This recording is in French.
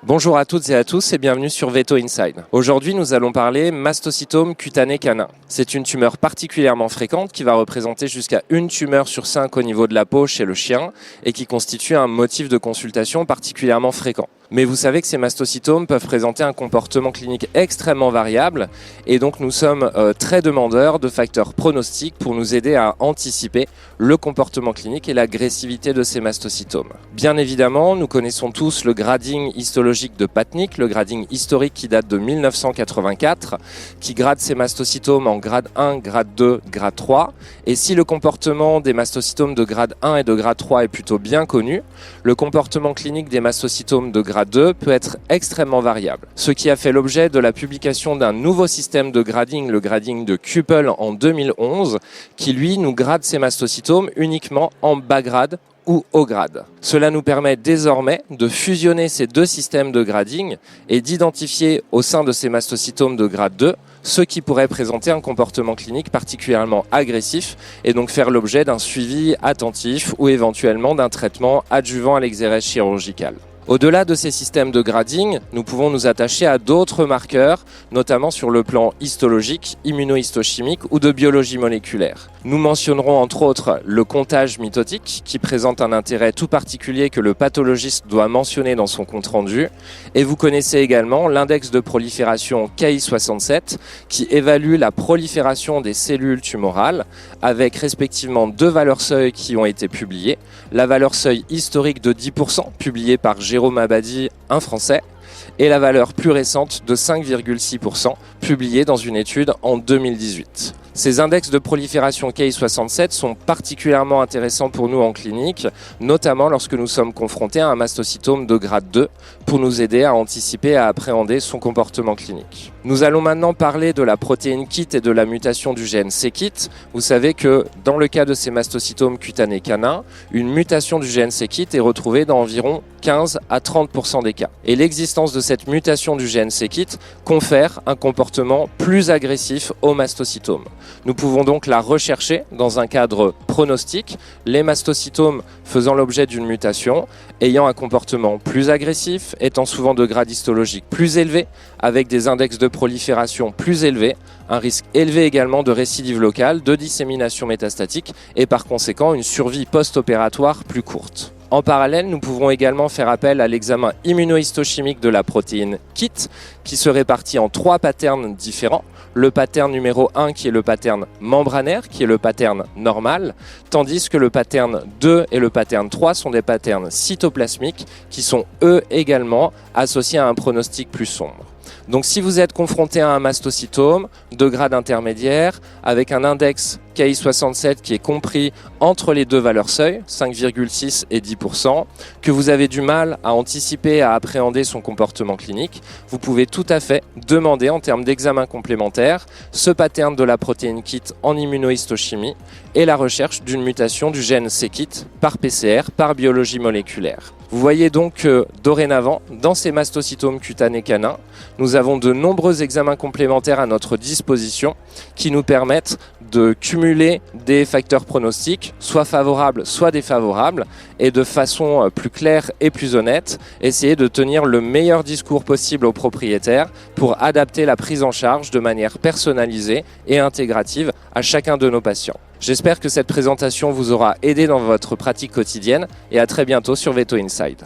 Bonjour à toutes et à tous et bienvenue sur Veto Inside. Aujourd'hui, nous allons parler mastocytome cutané canin. C'est une tumeur particulièrement fréquente qui va représenter jusqu'à une tumeur sur 5 au niveau de la peau chez le chien et qui constitue un motif de consultation particulièrement fréquent. Mais vous savez que ces mastocytomes peuvent présenter un comportement clinique extrêmement variable et donc nous sommes très demandeurs de facteurs pronostiques pour nous aider à anticiper le comportement clinique et l'agressivité de ces mastocytomes. Bien évidemment, nous connaissons tous le grading histologique de Patnick, le grading historique qui date de 1984, qui grade ces mastocytomes en grade 1, grade 2, grade 3. Et si le comportement des mastocytomes de grade 1 et de grade 3 est plutôt bien connu, le comportement clinique des mastocytomes de grade 2 peut être extrêmement variable. Ce qui a fait l'objet de la publication d'un nouveau système de grading, le grading de Kupel en 2011, qui lui nous grade ces mastocytomes uniquement en bas grade ou haut grade. Cela nous permet désormais de fusionner ces deux systèmes de grading et d'identifier au sein de ces mastocytomes de grade 2 ceux qui pourraient présenter un comportement clinique particulièrement agressif et donc faire l'objet d'un suivi attentif ou éventuellement d'un traitement adjuvant à l'exérèse chirurgicale. Au-delà de ces systèmes de grading, nous pouvons nous attacher à d'autres marqueurs, notamment sur le plan histologique, immunohistochimique ou de biologie moléculaire. Nous mentionnerons entre autres le comptage mitotique, qui présente un intérêt tout particulier que le pathologiste doit mentionner dans son compte-rendu. Et vous connaissez également l'index de prolifération Ki67, qui évalue la prolifération des cellules tumorales, avec respectivement deux valeurs seuil qui ont été publiées. La valeur seuil historique de 10%, publiée par Jérôme Abadi, un Français, et la valeur plus récente de 5,6%, publiée dans une étude en 2018. Ces index de prolifération Ki67 sont particulièrement intéressants pour nous en clinique, notamment lorsque nous sommes confrontés à un mastocytome de grade 2, pour nous aider à anticiper et à appréhender son comportement clinique. Nous allons maintenant parler de la protéine KIT et de la mutation du gène c-KIT. Vous savez que dans le cas de ces mastocytomes cutanés canins, une mutation du gène c-KIT est retrouvée dans environ 15 à 30% des cas. Et l'existence de cette mutation du gène c-KIT confère un comportement plus agressif au mastocytome. Nous pouvons donc la rechercher dans un cadre pronostique, les mastocytomes faisant l'objet d'une mutation, ayant un comportement plus agressif, étant souvent de grade histologique plus élevé, avec des index de prolifération plus élevés, un risque élevé également de récidive locale, de dissémination métastatique et par conséquent une survie post-opératoire plus courte. En parallèle, nous pouvons également faire appel à l'examen immunohistochimique de la protéine KIT, qui se répartit en 3 patterns différents. Le pattern numéro 1 qui est le pattern membranaire, qui est le pattern normal, tandis que le pattern 2 et le pattern 3 sont des patterns cytoplasmiques qui sont eux également associés à un pronostic plus sombre. Donc si vous êtes confronté à un mastocytome de grade intermédiaire avec un index Ki67 qui est compris entre les deux valeurs seuil, 5,6 et 10%, que vous avez du mal à anticiper et à appréhender son comportement clinique, vous pouvez tout à fait demander en termes d'examen complémentaire ce pattern de la protéine KIT en immunohistochimie et la recherche d'une mutation du gène c-KIT par PCR, par biologie moléculaire. Vous voyez donc que dorénavant, dans ces mastocytomes cutanés canins, nous avons de nombreux examens complémentaires à notre disposition qui nous permettent de cumuler des facteurs pronostiques, soit favorables, soit défavorables, et de façon plus claire et plus honnête, essayer de tenir le meilleur discours possible aux propriétaires pour adapter la prise en charge de manière personnalisée et intégrative à chacun de nos patients. J'espère que cette présentation vous aura aidé dans votre pratique quotidienne et à très bientôt sur Veto Inside.